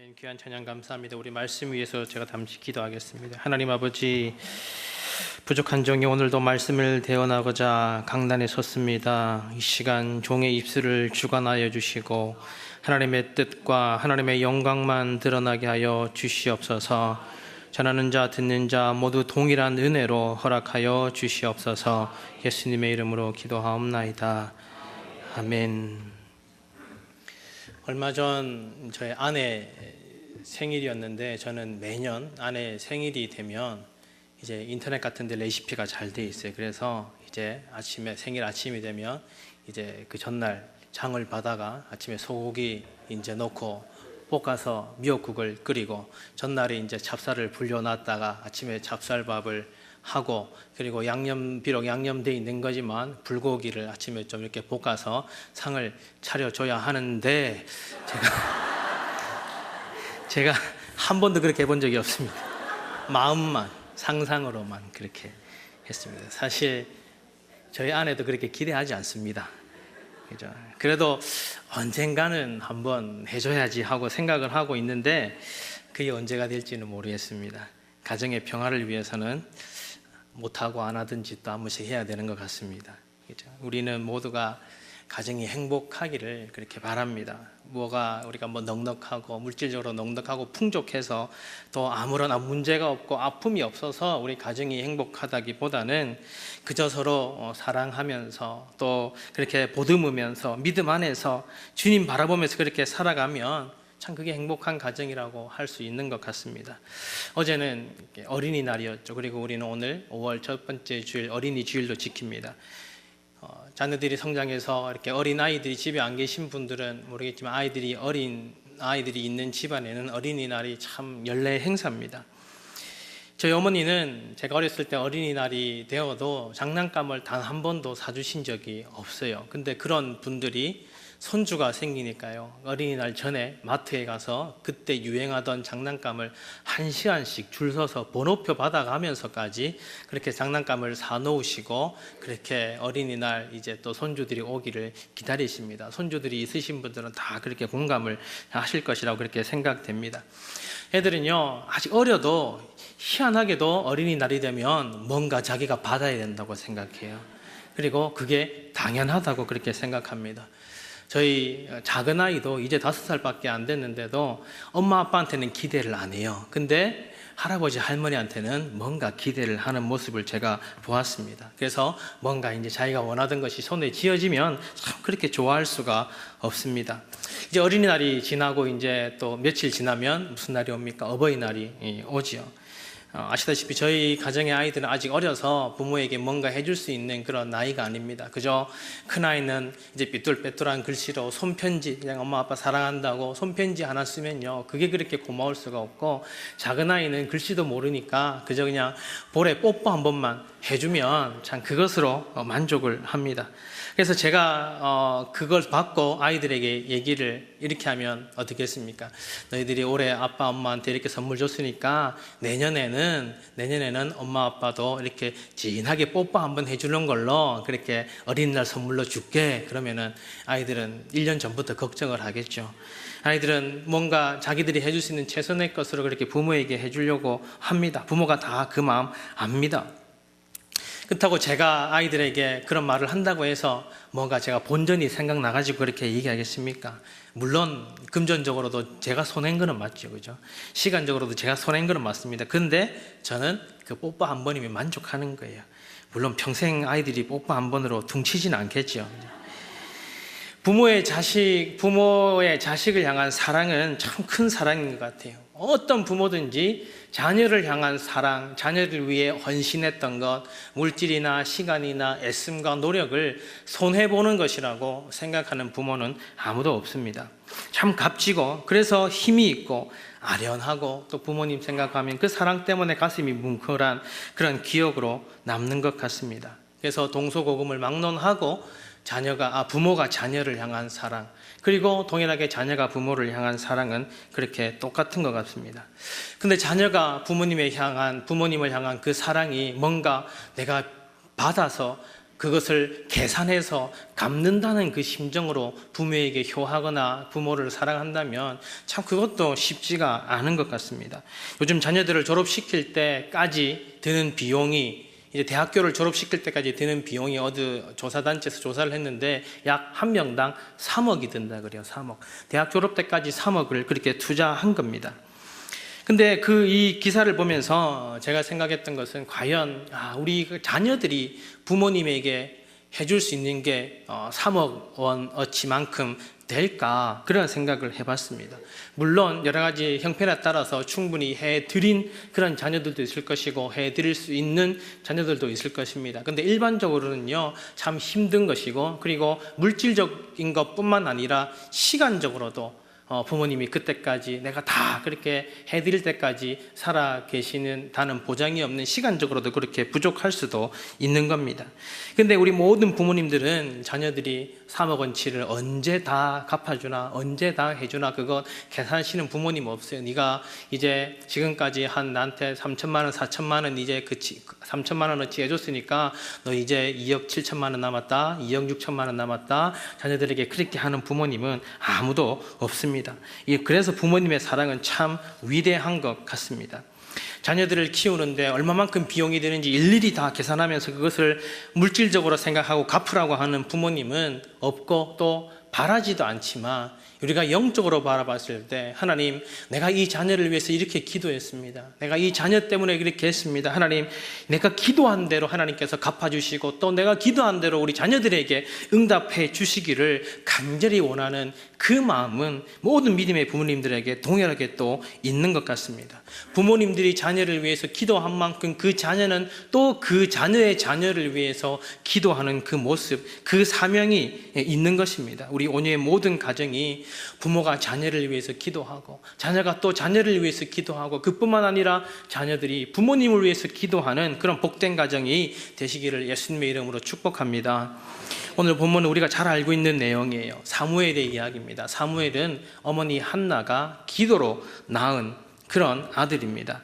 아멘. 귀한 찬양 감사합니다. 우리 말씀 위해서 제가 잠시 기도하겠습니다. 하나님 아버지, 부족한 종이 오늘도 말씀을 대언하고자 강단에 섰습니다. 이 시간 종의 입술을 주관하여 주시고 하나님의 뜻과 하나님의 영광만 드러나게 하여 주시옵소서. 전하는 자 듣는 자 모두 동일한 은혜로 허락하여 주시옵소서. 예수님의 이름으로 기도하옵나이다. 아멘. 얼마 전 저희 아내 생일이었는데, 저는 매년 아내 생일이 되면 이제 인터넷 같은 데 레시피가 잘 돼 있어요. 그래서 이제 생일 아침이 되면 이제 그 전날 장을 받아가 아침에 소고기 이제 넣고 볶아서 미역국을 끓이고, 전날에 이제 찹쌀을 불려놨다가 아침에 찹쌀밥을 하고, 그리고 비록 양념돼 있는 거지만 불고기를 아침에 좀 이렇게 볶아서 상을 차려줘야 하는데, 제가 한 번도 그렇게 해본 적이 없습니다. 마음만, 상상으로만 그렇게 했습니다. 사실 저희 아내도 그렇게 기대하지 않습니다. 그죠? 그래도 언젠가는 한번 해줘야지 하고 생각을 하고 있는데, 그게 언제가 될지는 모르겠습니다. 가정의 평화를 위해서는 못하고 안 하든지 또 한 번씩 해야 되는 것 같습니다. 그죠? 우리는 모두가 가정이 행복하기를 그렇게 바랍니다. 우리가 넉넉하고 물질적으로 넉넉하고 풍족해서 또 아무런 문제가 없고 아픔이 없어서 우리 가정이 행복하다기보다는 그저 서로 사랑하면서 또 그렇게 보듬으면서 믿음 안에서 주님 바라보면서 그렇게 살아가면 참 그게 행복한 가정이라고 할 수 있는 것 같습니다. 어제는 어린이날이었죠. 그리고 우리는 오늘 5월 첫 번째 주일 어린이 주일도 지킵니다. 자녀들이 성장해서 이렇게 어린아이들이 집에 안 계신 분들은 모르겠지만 어린 아이들이 있는 집안에는 어린이날이 참 연례 행사입니다. 저희 어머니는 제가 어렸을 때 어린이날이 되어도 장난감을 단 한 번도 사주신 적이 없어요. 근데 그런 분들이 손주가 생기니까요, 어린이날 전에 마트에 가서 그때 유행하던 장난감을 1시간씩 줄 서서 번호표 받아가면서까지 그렇게 장난감을 사놓으시고, 그렇게 어린이날 이제 또 손주들이 오기를 기다리십니다. 손주들이 있으신 분들은 다 그렇게 공감을 하실 것이라고 그렇게 생각됩니다. 애들은요, 아직 어려도 희한하게도 어린이날이 되면 뭔가 자기가 받아야 된다고 생각해요. 그리고 그게 당연하다고 그렇게 생각합니다. 저희 작은 아이도 이제 5살밖에 안 됐는데도 엄마 아빠한테는 기대를 안 해요. 근데 할아버지 할머니한테는 뭔가 기대를 하는 모습을 제가 보았습니다. 그래서 뭔가 이제 자기가 원하던 것이 손에 쥐어지면 참 그렇게 좋아할 수가 없습니다. 이제 어린이날이 지나고 이제 또 며칠 지나면 무슨 날이 옵니까? 어버이날이 오지요. 아시다시피 저희 가정의 아이들은 아직 어려서 부모에게 뭔가 해줄 수 있는 그런 나이가 아닙니다. 그저 큰아이는 이제 삐뚤빼뚤한 글씨로 손편지, 그냥 엄마 아빠 사랑한다고 손편지 하나 쓰면요, 그게 그렇게 고마울 수가 없고, 작은아이는 글씨도 모르니까 그저 그냥 볼에 뽀뽀 한 번만 해주면 참 그것으로 만족을 합니다. 그래서 제가 그걸 받고 아이들에게 얘기를 이렇게 하면 어떻겠습니까? 너희들이 올해 아빠 엄마한테 이렇게 선물 줬으니까 내년에는 엄마 아빠도 이렇게 진하게 뽀뽀 한번 해주는 걸로 그렇게 어린이날 선물로 줄게. 그러면은 아이들은 1년 전부터 걱정을 하겠죠. 아이들은 뭔가 자기들이 해줄 수 있는 최선의 것으로 그렇게 부모에게 해주려고 합니다. 부모가 다 그 마음 압니다. 그렇다고 제가 아이들에게 그런 말을 한다고 해서 뭔가 제가 본전이 생각나가지고 그렇게 얘기하겠습니까? 물론 금전적으로도 제가 손해인 거는 맞죠, 그죠? 시간적으로도 제가 손해인 거는 맞습니다. 근데 저는 그 뽀뽀 한 번이면 만족하는 거예요. 물론 평생 아이들이 뽀뽀 한 번으로 퉁치지는 않겠죠. 부모의 자식을 향한 사랑은 참 큰 사랑인 것 같아요. 어떤 부모든지 자녀를 향한 사랑, 자녀를 위해 헌신했던 것, 물질이나 시간이나 애씀과 노력을 손해보는 것이라고 생각하는 부모는 아무도 없습니다. 참 값지고, 그래서 힘이 있고 아련하고, 또 부모님 생각하면 그 사랑 때문에 가슴이 뭉클한 그런 기억으로 남는 것 같습니다. 그래서 동서고금을 막론하고 부모가 자녀를 향한 사랑, 그리고 동일하게 자녀가 부모를 향한 사랑은 그렇게 똑같은 것 같습니다. 근데 자녀가 부모님을 향한 그 사랑이 뭔가 내가 받아서 그것을 계산해서 갚는다는 그 심정으로 부모에게 효하거나 부모를 사랑한다면 참 그것도 쉽지가 않은 것 같습니다. 요즘 자녀들을 졸업시킬 때까지 드는 비용이, 이제 대학교를 졸업시킬 때까지 드는 비용이 어느 조사단체에서 조사를 했는데 약 한 명당 3억이 든다 그래요. 3억. 대학 졸업 때까지 3억을 그렇게 투자한 겁니다. 근데 이 기사를 보면서 제가 생각했던 것은 과연 우리 자녀들이 부모님에게 해줄 수 있는 게 3억 원어치만큼 될까, 그런 생각을 해봤습니다. 물론 여러 가지 형편에 따라서 충분히 해드린 그런 자녀들도 있을 것이고 해드릴 수 있는 자녀들도 있을 것입니다. 근데 일반적으로는요 참 힘든 것이고, 그리고 물질적인 것뿐만 아니라 시간적으로도 부모님이 그때까지 내가 다 그렇게 해드릴 때까지 살아 계시는다는 보장이 없는, 시간적으로도 그렇게 부족할 수도 있는 겁니다. 근데 우리 모든 부모님들은 자녀들이 3억 원치를 언제 다 갚아주나, 언제 다 해주나, 그거 계산하시는 부모님 없어요. 네가 이제 지금까지 한 나한테 3천만 원, 4천만 원 이제 3천만 원어치 해줬으니까 너 이제 2억 7천만 원 남았다, 2억 6천만 원 남았다, 자녀들에게 그렇게 하는 부모님은 아무도 없습니다. 그래서 부모님의 사랑은 참 위대한 것 같습니다. 자녀들을 키우는데 얼마만큼 비용이 드는지 일일이 다 계산하면서 그것을 물질적으로 생각하고 갚으라고 하는 부모님은 없고, 또 바라지도 않지만 우리가 영적으로 바라봤을 때, 하나님, 내가 이 자녀를 위해서 이렇게 기도했습니다. 내가 이 자녀 때문에 그렇게 했습니다. 하나님, 내가 기도한 대로 하나님께서 갚아주시고, 또 내가 기도한 대로 우리 자녀들에게 응답해 주시기를 간절히 원하는 그 마음은 모든 믿음의 부모님들에게 동일하게 또 있는 것 같습니다. 부모님들이 자녀를 위해서 기도한 만큼 그 자녀는 또 그 자녀의 자녀를 위해서 기도하는 그 모습, 그 사명이 있는 것입니다. 우리 온유의 모든 가정이 부모가 자녀를 위해서 기도하고, 자녀가 또 자녀를 위해서 기도하고, 그뿐만 아니라 자녀들이 부모님을 위해서 기도하는 그런 복된 가정이 되시기를 예수님의 이름으로 축복합니다. 오늘 본문은 우리가 잘 알고 있는 내용이에요. 사무엘의 이야기입니다. 사무엘은 어머니 한나가 기도로 낳은 그런 아들입니다.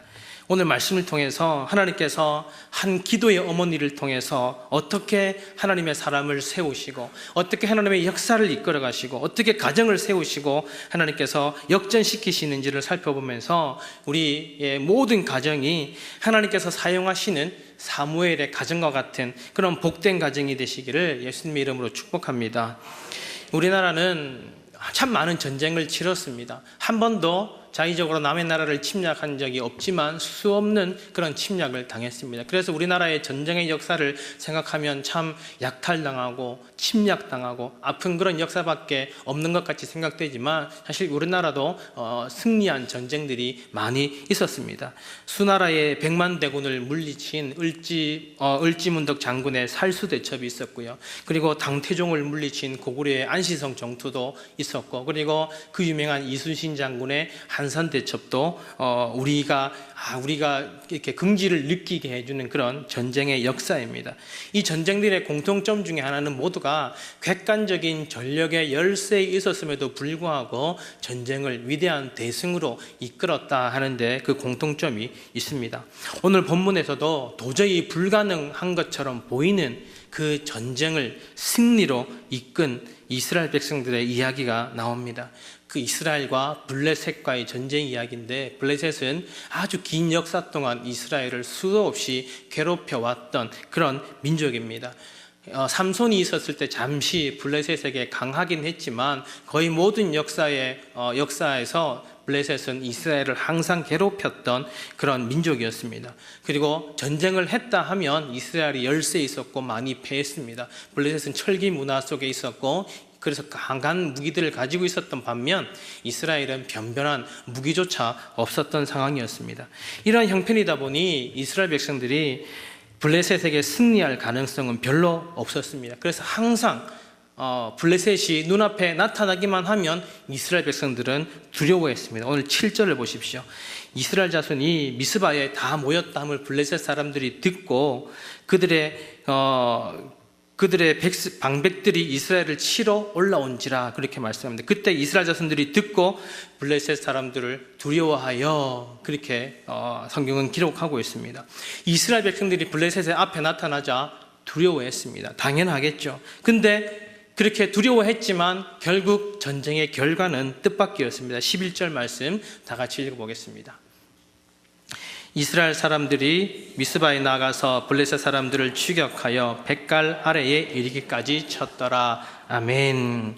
오늘 말씀을 통해서 하나님께서 한 기도의 어머니를 통해서 어떻게 하나님의 사람을 세우시고, 어떻게 하나님의 역사를 이끌어 가시고, 어떻게 가정을 세우시고 하나님께서 역전시키시는지를 살펴보면서 우리의 모든 가정이 하나님께서 사용하시는 사무엘의 가정과 같은 그런 복된 가정이 되시기를 예수님의 이름으로 축복합니다. 우리나라는 참 많은 전쟁을 치렀습니다. 한 번도 자의적으로 남의 나라를 침략한 적이 없지만 수없는 그런 침략을 당했습니다. 그래서 우리나라의 전쟁의 역사를 생각하면 참 약탈당하고 침략당하고 아픈 그런 역사밖에 없는 것 같이 생각되지만, 사실 우리나라도 승리한 전쟁들이 많이 있었습니다. 수나라의 100만 대군을 물리친 을지문덕 장군의 살수대첩이 있었고요. 그리고 당태종을 물리친 고구려의 안시성 정투도 있었고, 그리고 그 유명한 이순신 장군의 한산대첩도 우리가 이렇게 긍지를 느끼게 해주는 그런 전쟁의 역사입니다. 이 전쟁들의 공통점 중에 하나는 모두가 객관적인 전력의 열세에 있었음에도 불구하고 전쟁을 위대한 대승으로 이끌었다 하는데 그 공통점이 있습니다. 오늘 본문에서도 도저히 불가능한 것처럼 보이는 그 전쟁을 승리로 이끈 이스라엘 백성들의 이야기가 나옵니다. 그 이스라엘과 블레셋과의 전쟁 이야기인데, 블레셋은 아주 긴 역사 동안 이스라엘을 수도 없이 괴롭혀왔던 그런 민족입니다. 삼손이 있었을 때 잠시 블레셋에게 강하긴 했지만 거의 모든 역사에서 블레셋은 이스라엘을 항상 괴롭혔던 그런 민족이었습니다. 그리고 전쟁을 했다 하면 이스라엘이 열세에 있었고 많이 패했습니다. 블레셋은 철기 문화 속에 있었고, 그래서 강한 무기들을 가지고 있었던 반면 이스라엘은 변변한 무기조차 없었던 상황이었습니다. 이러한 형편이다 보니 이스라엘 백성들이 블레셋에게 승리할 가능성은 별로 없었습니다. 그래서 항상 블레셋이 눈앞에 나타나기만 하면 이스라엘 백성들은 두려워했습니다. 오늘 7절을 보십시오. 이스라엘 자손이 미스바에 다 모였다 함을 블레셋 사람들이 듣고 그들의 방백들이 이스라엘을 치러 올라온지라, 그렇게 말씀합니다. 그때 이스라엘 자손들이 듣고 블레셋 사람들을 두려워하여, 그렇게 성경은 기록하고 있습니다. 이스라엘 백성들이 블레셋의 앞에 나타나자 두려워했습니다. 당연하겠죠. 근데 그렇게 두려워했지만 결국 전쟁의 결과는 뜻밖이었습니다. 11절 말씀 다 같이 읽어보겠습니다. 이스라엘 사람들이 미스바에 나가서 블레셋 사람들을 추격하여 벳갈 아래에 이르기까지 쳤더라. 아멘.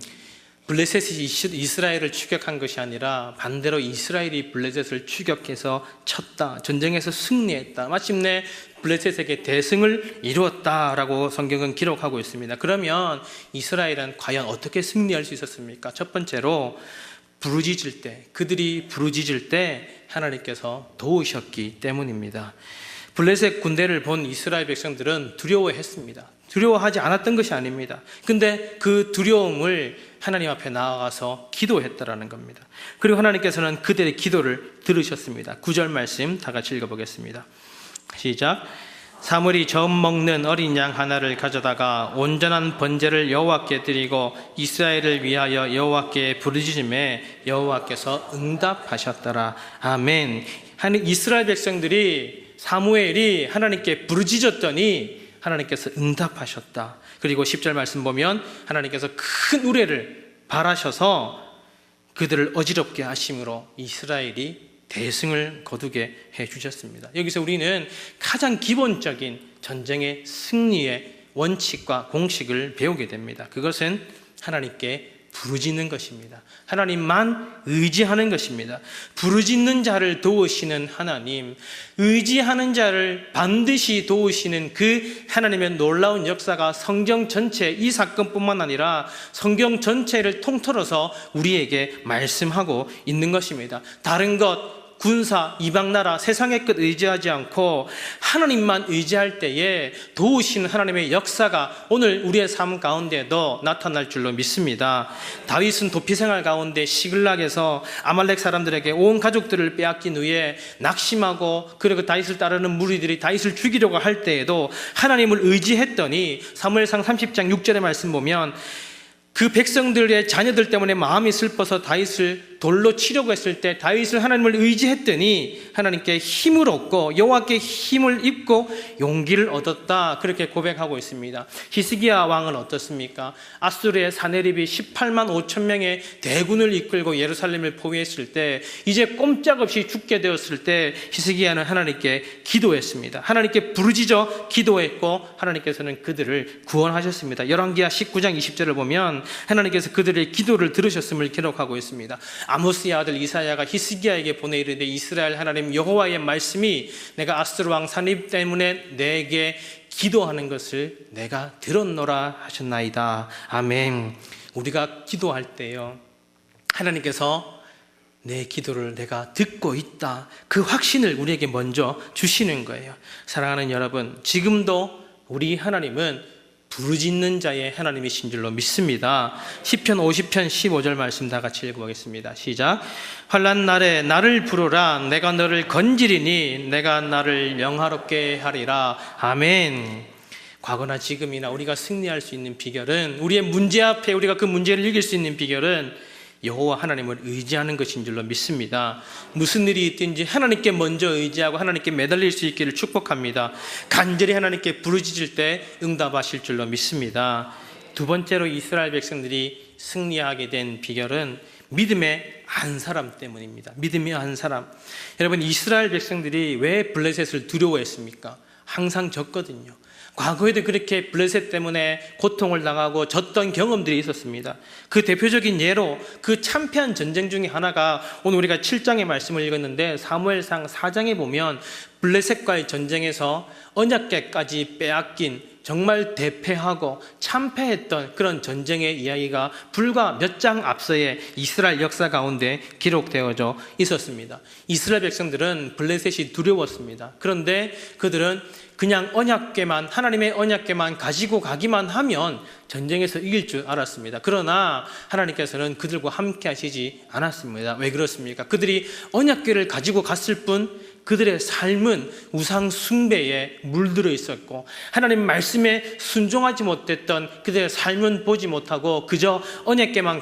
블레셋이 이스라엘을 추격한 것이 아니라 반대로 이스라엘이 블레셋을 추격해서 쳤다. 전쟁에서 승리했다. 마침내 블레셋에게 대승을 이루었다라고 성경은 기록하고 있습니다. 그러면 이스라엘은 과연 어떻게 승리할 수 있었습니까? 첫 번째로 그들이 부르짖을 때 하나님께서 도우셨기 때문입니다. 블레셋 군대를 본 이스라엘 백성들은 두려워했습니다. 두려워하지 않았던 것이 아닙니다. 근데 그 두려움을 하나님 앞에 나아가서 기도했다라는 겁니다. 그리고 하나님께서는 그들의 기도를 들으셨습니다. 9절 말씀 다 같이 읽어보겠습니다. 시작. 사무엘이 젖 먹는 어린 양 하나를 가져다가 온전한 번제를 여호와께 드리고 이스라엘을 위하여 여호와께 부르짖음에 여호와께서 응답하셨더라. 아멘. 이스라엘 백성들이 사무엘이 하나님께 부르짖었더니 하나님께서 응답하셨다. 그리고 10절 말씀 보면 하나님께서 큰 우레를 발하셔서 그들을 어지럽게 하심으로 이스라엘이 대승을 거두게 해주셨습니다. 여기서 우리는 가장 기본적인 전쟁의 승리의 원칙과 공식을 배우게 됩니다. 그것은 하나님께 부르짖는 것입니다. 하나님만 의지하는 것입니다. 부르짖는 자를 도우시는 하나님, 의지하는 자를 반드시 도우시는 그 하나님의 놀라운 역사가 성경 전체, 이 사건뿐만 아니라 성경 전체를 통틀어서 우리에게 말씀하고 있는 것입니다. 다른 것, 군사, 이방나라, 세상의 것 의지하지 않고 하나님만 의지할 때에 도우시는 하나님의 역사가 오늘 우리의 삶 가운데도 나타날 줄로 믿습니다. 다윗은 도피생활 가운데 시글락에서 아말렉 사람들에게 온 가족들을 빼앗긴 후에 낙심하고 그리고 다윗을 따르는 무리들이 다윗을 죽이려고 할 때에도 하나님을 의지했더니 사무엘상 30장 6절의 말씀 보면 그 백성들의 자녀들 때문에 마음이 슬퍼서 다윗을 돌로 치려고 했을 때 다윗을 하나님을 의지했더니 하나님께 힘을 얻고 여호와께 힘을 입고 용기를 얻었다. 그렇게 고백하고 있습니다. 히스기야 왕은 어떻습니까? 아수르의 사네립이 18만 5천 명의 대군을 이끌고 예루살렘을 포위했을 때 이제 꼼짝없이 죽게 되었을 때 히스기야는 하나님께 기도했습니다. 하나님께 부르짖어 기도했고 하나님께서는 그들을 구원하셨습니다. 열왕기하 19장 20절을 보면 하나님께서 그들의 기도를 들으셨음을 기록하고 있습니다. 아모스의 아들 이사야가 히스기야에게 보내 이르되 이스라엘 하나님 여호와의 말씀이 내가 아수르 왕 사네립 때문에 내게 기도하는 것을 내가 들었노라 하셨나이다. 아멘. 우리가 기도할 때요, 하나님께서 내 기도를 내가 듣고 있다, 그 확신을 우리에게 먼저 주시는 거예요. 사랑하는 여러분, 지금도 우리 하나님은 부르짖는 자의 하나님이신 줄로 믿습니다. 시편 50편 15절 말씀 다 같이 읽어보겠습니다. 시작. 환난 날에 나를 부르라. 내가 너를 건지리니 내가 나를 영화롭게 하리라. 아멘. 과거나 지금이나 우리가 승리할 수 있는 비결은, 우리의 문제 앞에 우리가 그 문제를 이길 수 있는 비결은 여호와 하나님을 의지하는 것인 줄로 믿습니다. 무슨 일이 있든지 하나님께 먼저 의지하고 하나님께 매달릴 수 있기를 축복합니다. 간절히 하나님께 부르짖을 때 응답하실 줄로 믿습니다. 두 번째로 이스라엘 백성들이 승리하게 된 비결은 믿음의 한 사람 때문입니다. 믿음의 한 사람. 여러분, 이스라엘 백성들이 왜 블레셋을 두려워했습니까? 항상 졌거든요. 과거에도 그렇게 블레셋 때문에 고통을 당하고 졌던 경험들이 있었습니다. 그 대표적인 예로 그 참패한 전쟁 중에 하나가 오늘 우리가 7장의 말씀을 읽었는데 사무엘상 4장에 보면 블레셋과의 전쟁에서 언약궤까지 빼앗긴 정말 대패하고 참패했던 그런 전쟁의 이야기가 불과 몇 장 앞서의 이스라엘 역사 가운데 기록되어져 있었습니다. 이스라엘 백성들은 블레셋이 두려웠습니다. 그런데 그들은 그냥 언약궤만, 하나님의 언약궤만 가지고 가기만 하면 전쟁에서 이길 줄 알았습니다. 그러나 하나님께서는 그들과 함께 하시지 않았습니다. 왜 그렇습니까? 그들이 언약궤를 가지고 갔을 뿐 그들의 삶은 우상 숭배에 물들어 있었고 하나님 말씀에 순종하지 못했던 그들의 삶은 보지 못하고 그저 언약궤만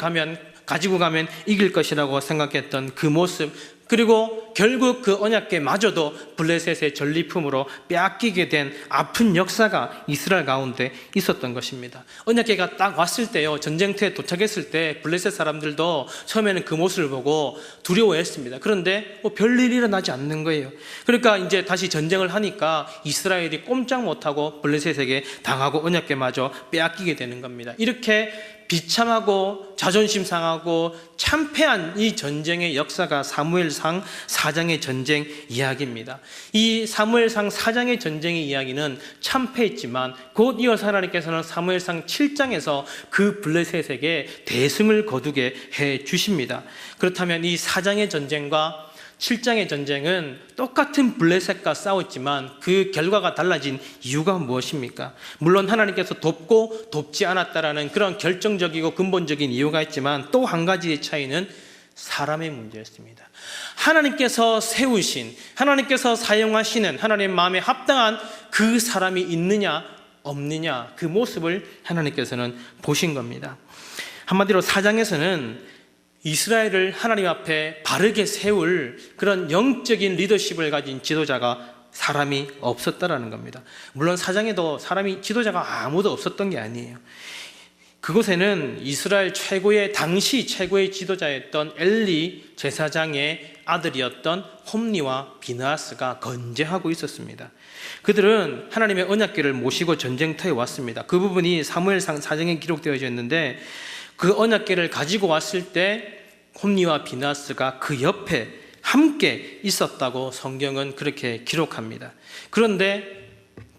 가지고 가면 이길 것이라고 생각했던 그 모습, 그리고 결국 그 언약궤마저도 블레셋의 전리품으로 빼앗기게 된 아픈 역사가 이스라엘 가운데 있었던 것입니다. 언약궤가 딱 왔을 때요, 전쟁터에 도착했을 때 블레셋 사람들도 처음에는 그 모습을 보고 두려워했습니다. 그런데 별일이 일어나지 않는 거예요. 그러니까 이제 다시 전쟁을 하니까 이스라엘이 꼼짝 못하고 블레셋에게 당하고 언약궤마저 빼앗기게 되는 겁니다. 이렇게 비참하고 자존심 상하고 참패한 이 전쟁의 역사가 사무엘상 4장의 전쟁 이야기입니다. 이 사무엘상 4장의 전쟁의 이야기는 참패했지만 곧 이어서 하나님께서는 사무엘상 7장에서 그 블레셋에게 대승을 거두게 해 주십니다. 그렇다면 이 4장의 전쟁과 7장의 전쟁은 똑같은 블레셋과 싸웠지만 그 결과가 달라진 이유가 무엇입니까? 물론 하나님께서 돕고 돕지 않았다라는 그런 결정적이고 근본적인 이유가 있지만 또 한 가지의 차이는 사람의 문제였습니다. 하나님께서 세우신, 하나님께서 사용하시는 하나님 마음에 합당한 그 사람이 있느냐 없느냐, 그 모습을 하나님께서는 보신 겁니다. 한마디로 4장에서는 이스라엘을 하나님 앞에 바르게 세울 그런 영적인 리더십을 가진 지도자가 사람이 없었다라는 겁니다. 물론 4장에도 사람이 지도자가 아무도 없었던 게 아니에요. 그곳에는 이스라엘 당시 최고의 지도자였던 엘리 제사장의 아들이었던 홈니와 비느하스가 건재하고 있었습니다. 그들은 하나님의 언약궤를 모시고 전쟁터에 왔습니다. 그 부분이 사무엘상 4장에 기록되어져 있는데 그 언약궤를 가지고 왔을 때 홈니와 비느하스가 그 옆에 함께 있었다고 성경은 그렇게 기록합니다. 그런데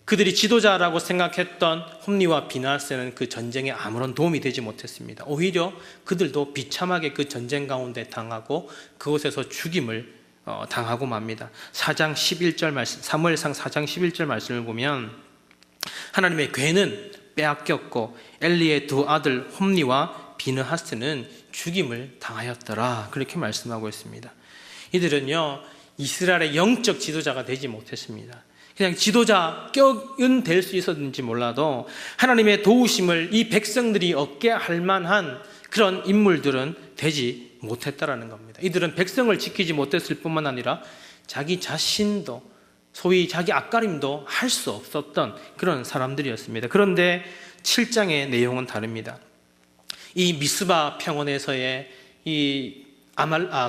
그들이 지도자라고 생각했던 홈니와 비느하스는 그 전쟁에 아무런 도움이 되지 못했습니다. 오히려 그들도 비참하게 그 전쟁 가운데 당하고 그곳에서 죽임을 당하고 맙니다. 4장 11절 말씀, 사무엘상 4장 11절 말씀을 보면 하나님의 궤는 빼앗겼고 엘리의 두 아들 홈니와 비느하스는 죽임을 당하였더라, 그렇게 말씀하고 있습니다. 이들은요, 이스라엘의 영적 지도자가 되지 못했습니다. 그냥 지도자 격은 될 수 있었는지 몰라도 하나님의 도우심을 이 백성들이 얻게 할 만한 그런 인물들은 되지 못했다라는 겁니다. 이들은 백성을 지키지 못했을 뿐만 아니라 자기 자신도, 소위 자기 앞가림도 할 수 없었던 그런 사람들이었습니다. 그런데 7장의 내용은 다릅니다. 이 미스바 평원에서의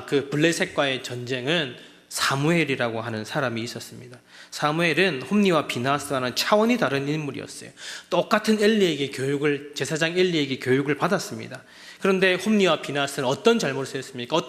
그 블레셋과의 전쟁은 사무엘이라고 하는 사람이 있었습니다. 사무엘은 홈니와 비느하스와는 차원이 다른 인물이었어요. 똑같은 엘리에게 제사장 엘리에게 교육을 받았습니다. 그런데 홈니와 비느하스는 어떤 잘못을 했습니까?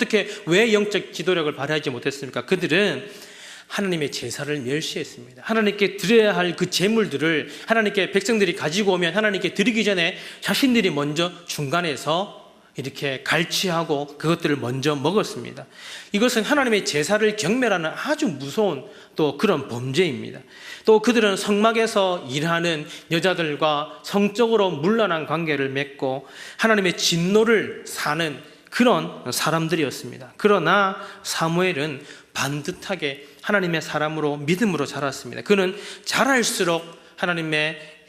왜 영적 지도력을 발휘하지 못했습니까? 그들은 하나님의 제사를 멸시했습니다. 하나님께 드려야 할 그 제물들을 하나님께 백성들이 가지고 오면 하나님께 드리기 전에 자신들이 먼저 중간에서 이렇게 갈취하고 그것들을 먼저 먹었습니다. 이것은 하나님의 제사를 경멸하는 아주 무서운 또 그런 범죄입니다. 또 그들은 성막에서 일하는 여자들과 성적으로 문란한 관계를 맺고 하나님의 진노를 사는 그런 사람들이었습니다. 그러나 사무엘은 반듯하게 하나님의 사람으로 믿음으로 자랐습니다. 그는 자랄수록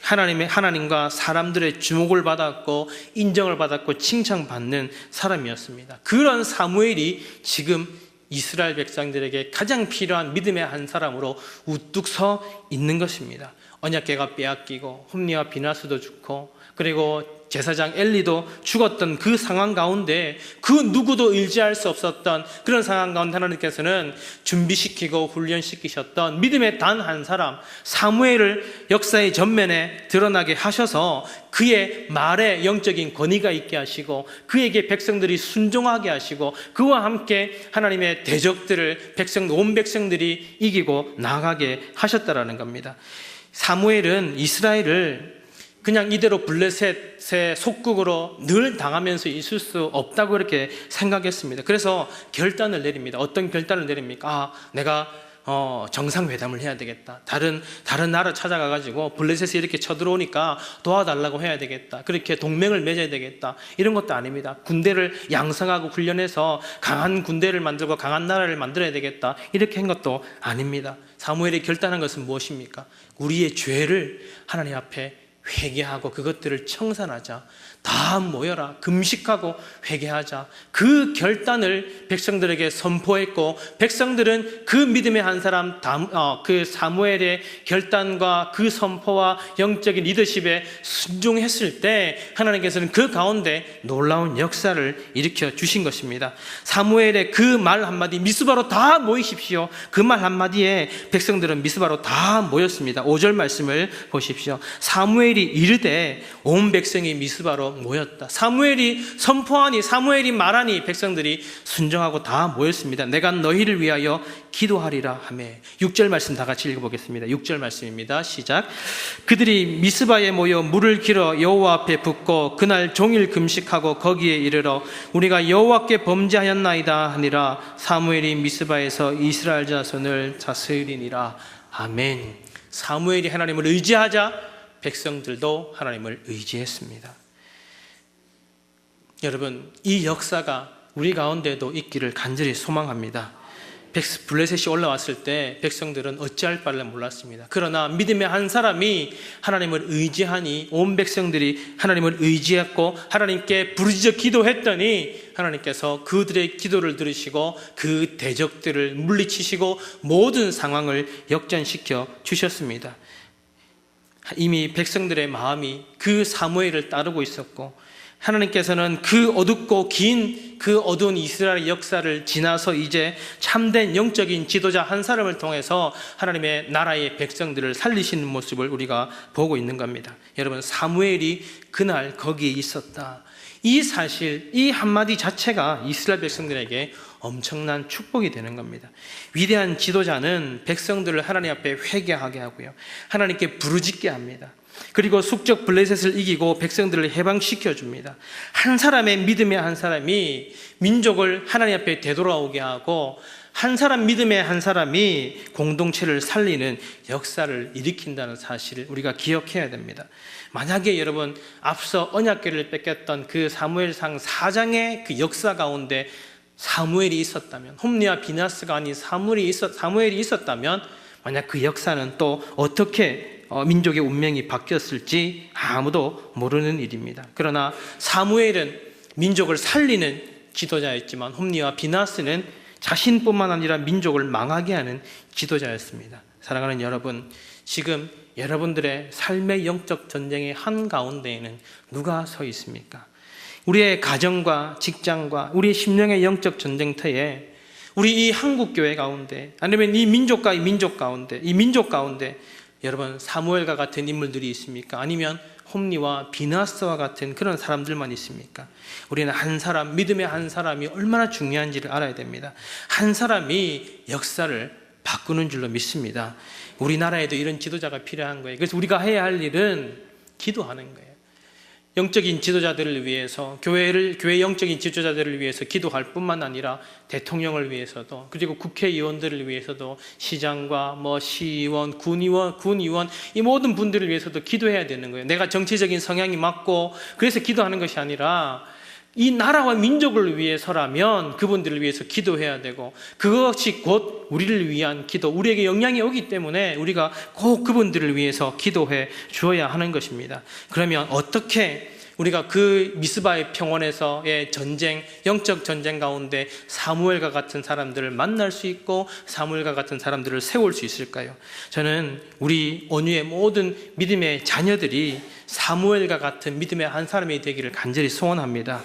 하나님과 사람들의 주목을 받았고 인정을 받았고 칭찬받는 사람이었습니다. 그런 사무엘이 지금 이스라엘 백성들에게 가장 필요한 믿음의 한 사람으로 우뚝 서 있는 것입니다. 언약궤가 빼앗기고 홈니와 비느하스도 죽고 그리고 제사장 엘리도 죽었던 그 상황 가운데 그 누구도 의지할 수 없었던 그런 상황 가운데 하나님께서는 준비시키고 훈련시키셨던 믿음의 단 한 사람 사무엘을 역사의 전면에 드러나게 하셔서 그의 말에 영적인 권위가 있게 하시고 그에게 백성들이 순종하게 하시고 그와 함께 하나님의 대적들을 온 백성들이 이기고 나가게 하셨다라는 겁니다. 사무엘은 이스라엘을 그냥 이대로 블레셋의 속국으로 늘 당하면서 있을 수 없다고 이렇게 생각했습니다. 그래서 결단을 내립니다. 어떤 결단을 내립니까? 내가 정상회담을 해야 되겠다. 다른 나라 찾아가가지고 블레셋이 이렇게 쳐들어오니까 도와달라고 해야 되겠다. 그렇게 동맹을 맺어야 되겠다. 이런 것도 아닙니다. 군대를 양성하고 훈련해서 강한 군대를 만들고 강한 나라를 만들어야 되겠다. 이렇게 한 것도 아닙니다. 사무엘이 결단한 것은 무엇입니까? 우리의 죄를 하나님 앞에 회개하고 그것들을 청산하자. 다 모여라. 금식하고 회개하자. 그 결단을 백성들에게 선포했고, 백성들은 그 믿음의 한 사람, 그 사무엘의 결단과 그 선포와 영적인 리더십에 순종했을 때 하나님께서는 그 가운데 놀라운 역사를 일으켜 주신 것입니다. 사무엘의 그 말 한마디, 미스바로 다 모이십시오. 그 말 한마디에 백성들은 미스바로 다 모였습니다. 5절 말씀을 보십시오. 사무엘이 이르되 온 백성이 미스바로 모였다. 사무엘이 선포하니, 사무엘이 말하니 백성들이 순종하고 다 모였습니다. 내가 너희를 위하여 기도하리라 하며. 6절 말씀 다 같이 읽어보겠습니다. 6절 말씀입니다. 시작. 그들이 미스바에 모여 물을 길어 여호와 앞에 붓고 그날 종일 금식하고 거기에 이르러 우리가 여호와께 범죄하였나이다 하니라. 사무엘이 미스바에서 이스라엘 자손을 다스리니라. 아멘. 사무엘이 하나님을 의지하자 백성들도 하나님을 의지했습니다. 여러분, 이 역사가 우리 가운데도 있기를 간절히 소망합니다. 블레셋이 올라왔을 때 백성들은 어찌할 바를 몰랐습니다. 그러나 믿음의 한 사람이 하나님을 의지하니 온 백성들이 하나님을 의지했고 하나님께 부르짖어 기도했더니 하나님께서 그들의 기도를 들으시고 그 대적들을 물리치시고 모든 상황을 역전시켜 주셨습니다. 이미 백성들의 마음이 그 사무엘을 따르고 있었고, 하나님께서는 그 어둡고 긴 그 어두운 이스라엘의 역사를 지나서 이제 참된 영적인 지도자 한 사람을 통해서 하나님의 나라의 백성들을 살리시는 모습을 우리가 보고 있는 겁니다. 여러분, 사무엘이 그날 거기에 있었다. 이 사실, 이 한마디 자체가 이스라엘 백성들에게 엄청난 축복이 되는 겁니다. 위대한 지도자는 백성들을 하나님 앞에 회개하게 하고요, 하나님께 부르짖게 합니다. 그리고 숙적 블레셋을 이기고 백성들을 해방시켜 줍니다. 한 사람의 믿음의 한 사람이 민족을 하나님 앞에 되돌아오게 하고, 한 사람 믿음의 한 사람이 공동체를 살리는 역사를 일으킨다는 사실을 우리가 기억해야 됩니다. 만약에 여러분, 앞서 언약궤를 뺏겼던 그 사무엘상 4장의 그 역사 가운데 사무엘이 있었다면, 홈리와 비나스가 아닌 사무엘이 있었다면, 만약 그 역사는 또 어떻게 민족의 운명이 바뀌었을지 아무도 모르는 일입니다. 그러나 사무엘은 민족을 살리는 지도자였지만 홈리와 비나스는 자신뿐만 아니라 민족을 망하게 하는 지도자였습니다. 사랑하는 여러분, 지금 여러분들의 삶의 영적 전쟁의 한가운데에는 누가 서 있습니까? 우리의 가정과 직장과 우리의 심령의 영적 전쟁터에 우리 이 한국교회 가운데, 아니면 이 민족과 이 민족 가운데, 이 민족 가운데 여러분, 사무엘과 같은 인물들이 있습니까? 아니면 홈리와 비나스와 같은 그런 사람들만 있습니까? 우리는 한 사람, 믿음의 한 사람이 얼마나 중요한지를 알아야 됩니다. 한 사람이 역사를 바꾸는 줄로 믿습니다. 우리나라에도 이런 지도자가 필요한 거예요. 그래서 우리가 해야 할 일은 기도하는 거예요. 영적인 지도자들을 위해서, 교회 영적인 지도자들을 위해서 기도할 뿐만 아니라 대통령을 위해서도, 그리고 국회의원들을 위해서도, 시장과 시의원, 군의원 이 모든 분들을 위해서도 기도해야 되는 거예요. 내가 정치적인 성향이 맞고 그래서 기도하는 것이 아니라 이 나라와 민족을 위해서라면 그분들을 위해서 기도해야 되고, 그것이 곧 우리를 위한 기도, 우리에게 영향이 오기 때문에 우리가 꼭 그분들을 위해서 기도해 주어야 하는 것입니다. 그러면 어떻게 우리가 그 미스바의 평원에서의 전쟁, 영적 전쟁 가운데 사무엘과 같은 사람들을 만날 수 있고 사무엘과 같은 사람들을 세울 수 있을까요? 저는 우리 온유의 모든 믿음의 자녀들이 사무엘과 같은 믿음의 한 사람이 되기를 간절히 소원합니다.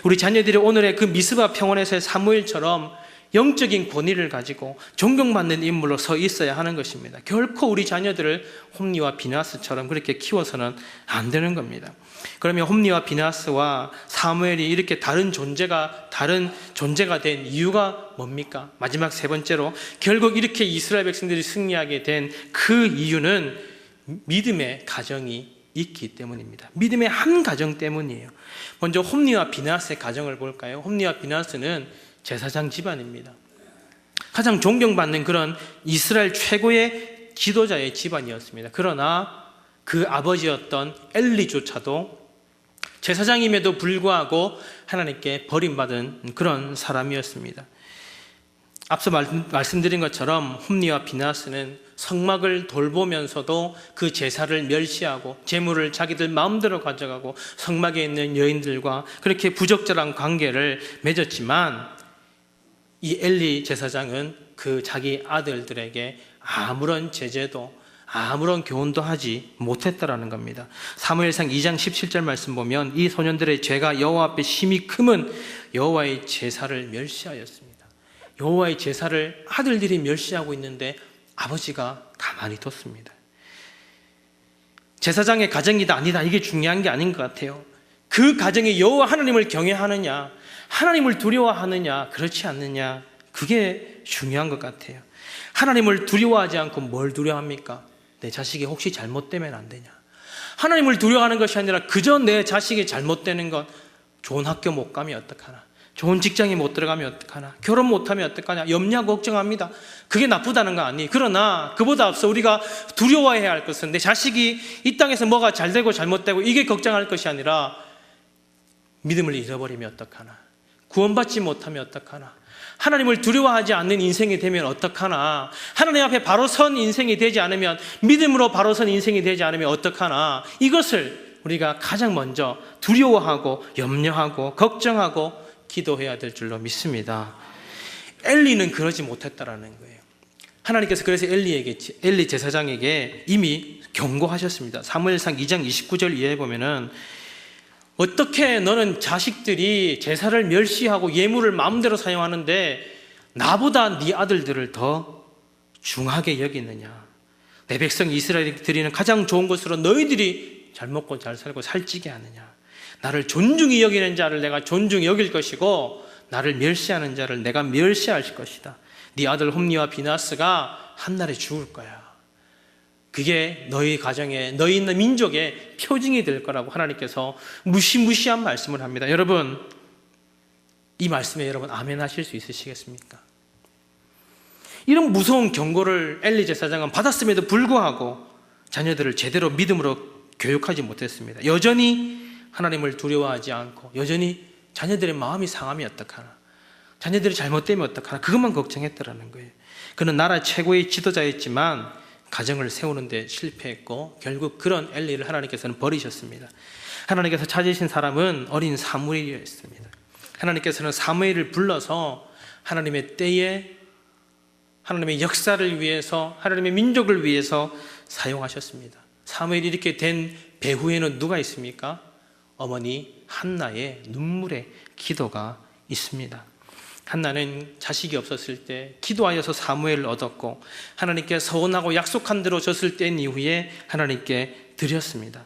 우리 자녀들이 오늘의 그 미스바 평원에서의 사무엘처럼 영적인 권위를 가지고 존경받는 인물로 서 있어야 하는 것입니다. 결코 우리 자녀들을 홈리와 비나스처럼 그렇게 키워서는 안 되는 겁니다. 그러면 홈리와 비나스와 사무엘이 이렇게 다른 존재가 된 이유가 뭡니까? 마지막 세 번째로, 결국 이렇게 이스라엘 백성들이 승리하게 된 그 이유는 믿음의 가정이 있기 때문입니다. 믿음의 한 가정 때문이에요. 먼저 홈리와 비나스의 가정을 볼까요? 홈리와 비나스는 제사장 집안입니다. 가장 존경받는 그런 이스라엘 최고의 지도자의 집안이었습니다. 그러나 그 아버지였던 엘리조차도 제사장임에도 불구하고 하나님께 버림받은 그런 사람이었습니다. 앞서 말씀드린 것처럼 홈리와 비나스는 성막을 돌보면서도 그 제사를 멸시하고 재물을 자기들 마음대로 가져가고 성막에 있는 여인들과 그렇게 부적절한 관계를 맺었지만 이 엘리 제사장은 그 자기 아들들에게 아무런 제재도 아무런 교훈도 하지 못했다라는 겁니다. 사무엘상 2장 17절 말씀 보면 이 소년들의 죄가 여호와 앞에 심히 크면 여호와의 제사를 멸시하였습니다. 여호와의 제사를 아들들이 멸시하고 있는데 아버지가 가만히 뒀습니다. 제사장의 가정이다 아니다 이게 중요한 게 아닌 것 같아요. 그 가정이 여호와 하나님을 경외하느냐 하나님을 두려워하느냐 그렇지 않느냐 그게 중요한 것 같아요. 하나님을 두려워하지 않고 뭘 두려워합니까? 내 자식이 혹시 잘못되면 안 되냐. 하나님을 두려워하는 것이 아니라 그저 내 자식이 잘못되는 것, 좋은 학교 못 가면 어떡하나, 좋은 직장에 못 들어가면 어떡하나, 결혼 못하면 어떡하냐 염려 걱정합니다. 그게 나쁘다는 거 아니. 그러나 그보다 앞서 우리가 두려워해야 할 것은 내 자식이 이 땅에서 뭐가 잘되고 잘못되고 이게 걱정할 것이 아니라 믿음을 잃어버리면 어떡하나, 구원받지 못하면 어떡하나, 하나님을 두려워하지 않는 인생이 되면 어떡하나, 하나님 앞에 바로 선 인생이 되지 않으면, 믿음으로 바로 선 인생이 되지 않으면 어떡하나, 이것을 우리가 가장 먼저 두려워하고 염려하고 걱정하고 기도해야 될 줄로 믿습니다. 엘리는 그러지 못했다라는 거예요. 하나님께서 그래서 엘리 제사장에게 이미 경고하셨습니다. 사무엘상 2장 29절 이하에 보면은 어떻게 너는 자식들이 제사를 멸시하고 예물을 마음대로 사용하는데 나보다 네 아들들을 더 중하게 여기느냐. 내 백성 이스라엘이 드리는 가장 좋은 것으로 너희들이 잘 먹고 잘 살고 살찌게 하느냐. 나를 존중히 여기는 자를 내가 존중히 여길 것이고 나를 멸시하는 자를 내가 멸시할 것이다. 네 아들 홈리와 비나스가 한날에 죽을 거야. 그게 너희 가정에 너희 있는 민족의 표징이 될 거라고 하나님께서 무시무시한 말씀을 합니다. 여러분 이 말씀에 여러분 아멘 하실 수 있으시겠습니까? 이런 무서운 경고를 엘리 제사장은 받았음에도 불구하고 자녀들을 제대로 믿음으로 교육하지 못했습니다. 여전히 하나님을 두려워하지 않고 여전히 자녀들의 마음이 상하면 어떡하나, 자녀들이 잘못되면 어떡하나 그것만 걱정했더라는 거예요. 그는 나라 최고의 지도자였지만 가정을 세우는데 실패했고 결국 그런 엘리를 하나님께서는 버리셨습니다. 하나님께서 찾으신 사람은 어린 사무엘이었습니다. 하나님께서는 사무엘을 불러서 하나님의 때에 하나님의 역사를 위해서 하나님의 민족을 위해서 사용하셨습니다. 사무엘이 이렇게 된 배후에는 누가 있습니까? 어머니 한나의 눈물의 기도가 있습니다. 한나는 자식이 없었을 때 기도하여서 사무엘을 얻었고 하나님께 서원하고 약속한 대로 졌을 때 이후에 하나님께 드렸습니다.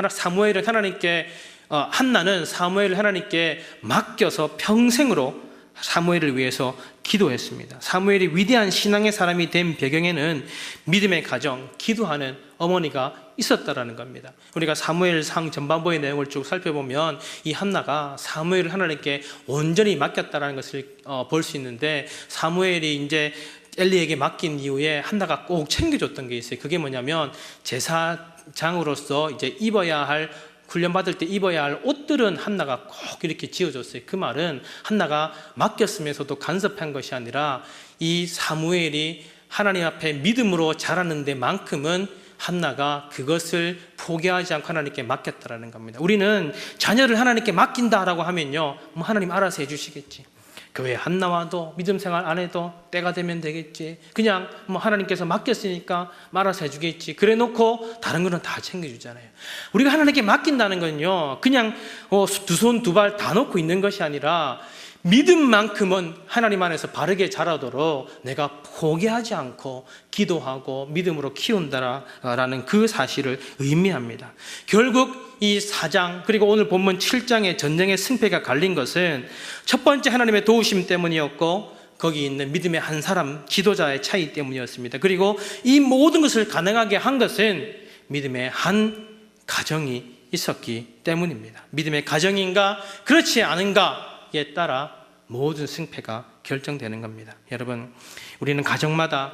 사무엘은 하나님께 한나는 사무엘을 하나님께 맡겨서 평생으로 사무엘을 위해서 기도했습니다. 사무엘이 위대한 신앙의 사람이 된 배경에는 믿음의 가정, 기도하는 어머니가 있었다라는 겁니다. 우리가 사무엘상 전반부의 내용을 쭉 살펴보면 이 한나가 사무엘을 하나님께 온전히 맡겼다라는 것을 볼 수 있는데 사무엘이 이제 엘리에게 맡긴 이후에 한나가 꼭 챙겨줬던 게 있어요. 그게 뭐냐면 제사장으로서 이제 입어야 할 훈련받을 때 입어야 할 옷들은 한나가 꼭 이렇게 지어줬어요. 그 말은 한나가 맡겼으면서도 간섭한 것이 아니라 이 사무엘이 하나님 앞에 믿음으로 자라는 데만큼은 한나가 그것을 포기하지 않고 하나님께 맡겼다라는 겁니다. 우리는 자녀를 하나님께 맡긴다라고 하면요, 뭐 하나님 알아서 해주시겠지. 교회 안 나와도 믿음 생활 안 해도 때가 되면 되겠지. 그냥 뭐 하나님께서 맡겼으니까 알아서 해주겠지. 그래 놓고 다른 거는 다 챙겨주잖아요. 우리가 하나님께 맡긴다는 건요, 그냥 두 손 두 발 다 놓고 있는 것이 아니라 믿음만큼은 하나님 안에서 바르게 자라도록 내가 포기하지 않고 기도하고 믿음으로 키운다라는 그 사실을 의미합니다. 결국 이 4장 그리고 오늘 본문 7장의 전쟁의 승패가 갈린 것은 첫 번째 하나님의 도우심 때문이었고 거기 있는 믿음의 한 사람 지도자의 차이 때문이었습니다. 그리고 이 모든 것을 가능하게 한 것은 믿음의 한 가정이 있었기 때문입니다. 믿음의 가정인가 그렇지 않은가에 따라 모든 승패가 결정되는 겁니다. 여러분, 우리는 가정마다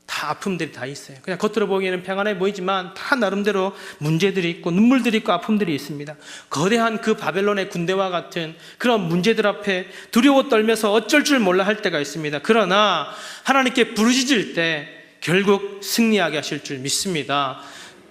다 아픔들이 다 있어요. 그냥 겉으로 보기에는 평안해 보이지만 다 나름대로 문제들이 있고 눈물들이 있고 아픔들이 있습니다. 거대한 그 바벨론의 군대와 같은 그런 문제들 앞에 두려워 떨면서 어쩔 줄 몰라 할 때가 있습니다. 그러나 하나님께 부르짖을 때 결국 승리하게 하실 줄 믿습니다.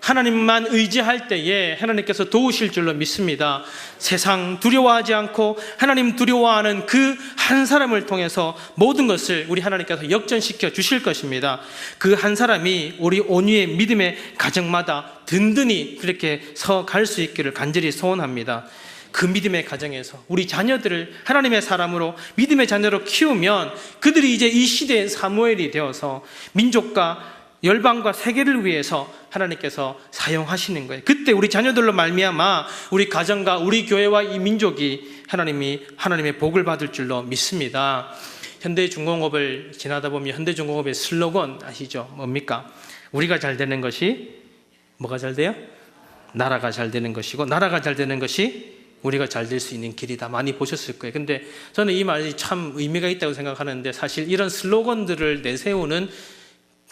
하나님만 의지할 때에 하나님께서 도우실 줄로 믿습니다. 세상 두려워하지 않고 하나님 두려워하는 그 한 사람을 통해서 모든 것을 우리 하나님께서 역전시켜 주실 것입니다. 그 한 사람이 우리 온유의 믿음의 가정마다 든든히 그렇게 서 갈 수 있기를 간절히 소원합니다. 그 믿음의 가정에서 우리 자녀들을 하나님의 사람으로 믿음의 자녀로 키우면 그들이 이제 이 시대의 사무엘이 되어서 민족과 열방과 세계를 위해서 하나님께서 사용하시는 거예요. 그때 우리 자녀들로 말미암아 우리 가정과 우리 교회와 이 민족이 하나님의 복을 받을 줄로 믿습니다. 현대중공업을 지나다 보면 현대중공업의 슬로건 아시죠? 뭡니까? 우리가 잘 되는 것이 뭐가 잘 돼요? 나라가 잘 되는 것이고, 나라가 잘 되는 것이 우리가 잘 될 수 있는 길이다. 많이 보셨을 거예요. 근데 저는 이 말이 참 의미가 있다고 생각하는데, 사실 이런 슬로건들을 내세우는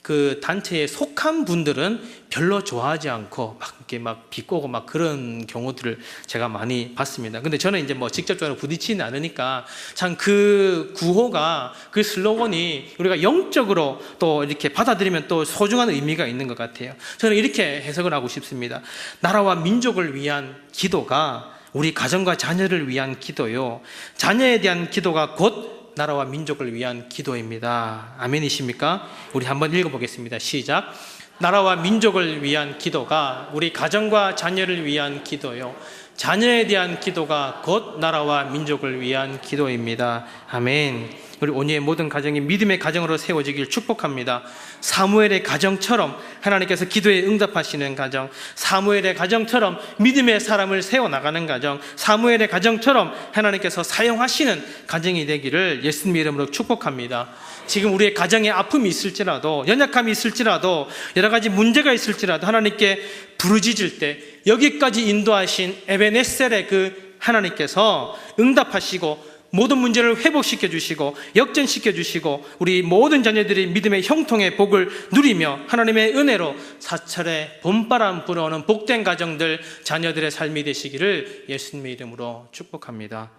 그 단체에 속한 분들은 별로 좋아하지 않고 막 비꼬고 막 그런 경우들을 제가 많이 봤습니다. 근데 저는 이제 뭐 직접적으로 부딪히지 않으니까 참 그 구호가, 그 슬로건이 우리가 영적으로 또 이렇게 받아들이면 또 소중한 의미가 있는 것 같아요. 저는 이렇게 해석을 하고 싶습니다. 나라와 민족을 위한 기도가 우리 가정과 자녀를 위한 기도요, 자녀에 대한 기도가 곧 나라와 민족을 위한 기도입니다. 아멘이십니까? 우리 한번 읽어보겠습니다. 시작. 나라와 민족을 위한 기도가 우리 가정과 자녀를 위한 기도요, 자녀에 대한 기도가 곧 나라와 민족을 위한 기도입니다. 아멘. 우리 온유의 모든 가정이 믿음의 가정으로 세워지길 축복합니다. 사무엘의 가정처럼 하나님께서 기도에 응답하시는 가정, 사무엘의 가정처럼 믿음의 사람을 세워나가는 가정, 사무엘의 가정처럼 하나님께서 사용하시는 가정이 되기를 예수님 이름으로 축복합니다. 지금 우리의 가정에 아픔이 있을지라도, 연약함이 있을지라도, 여러 가지 문제가 있을지라도 하나님께 부르짖을 때 여기까지 인도하신 에베네셀의 그 하나님께서 응답하시고 모든 문제를 회복시켜 주시고 역전시켜 주시고 우리 모든 자녀들이 믿음의 형통의 복을 누리며 하나님의 은혜로 사철에 봄바람 불어오는 복된 가정들, 자녀들의 삶이 되시기를 예수님의 이름으로 축복합니다.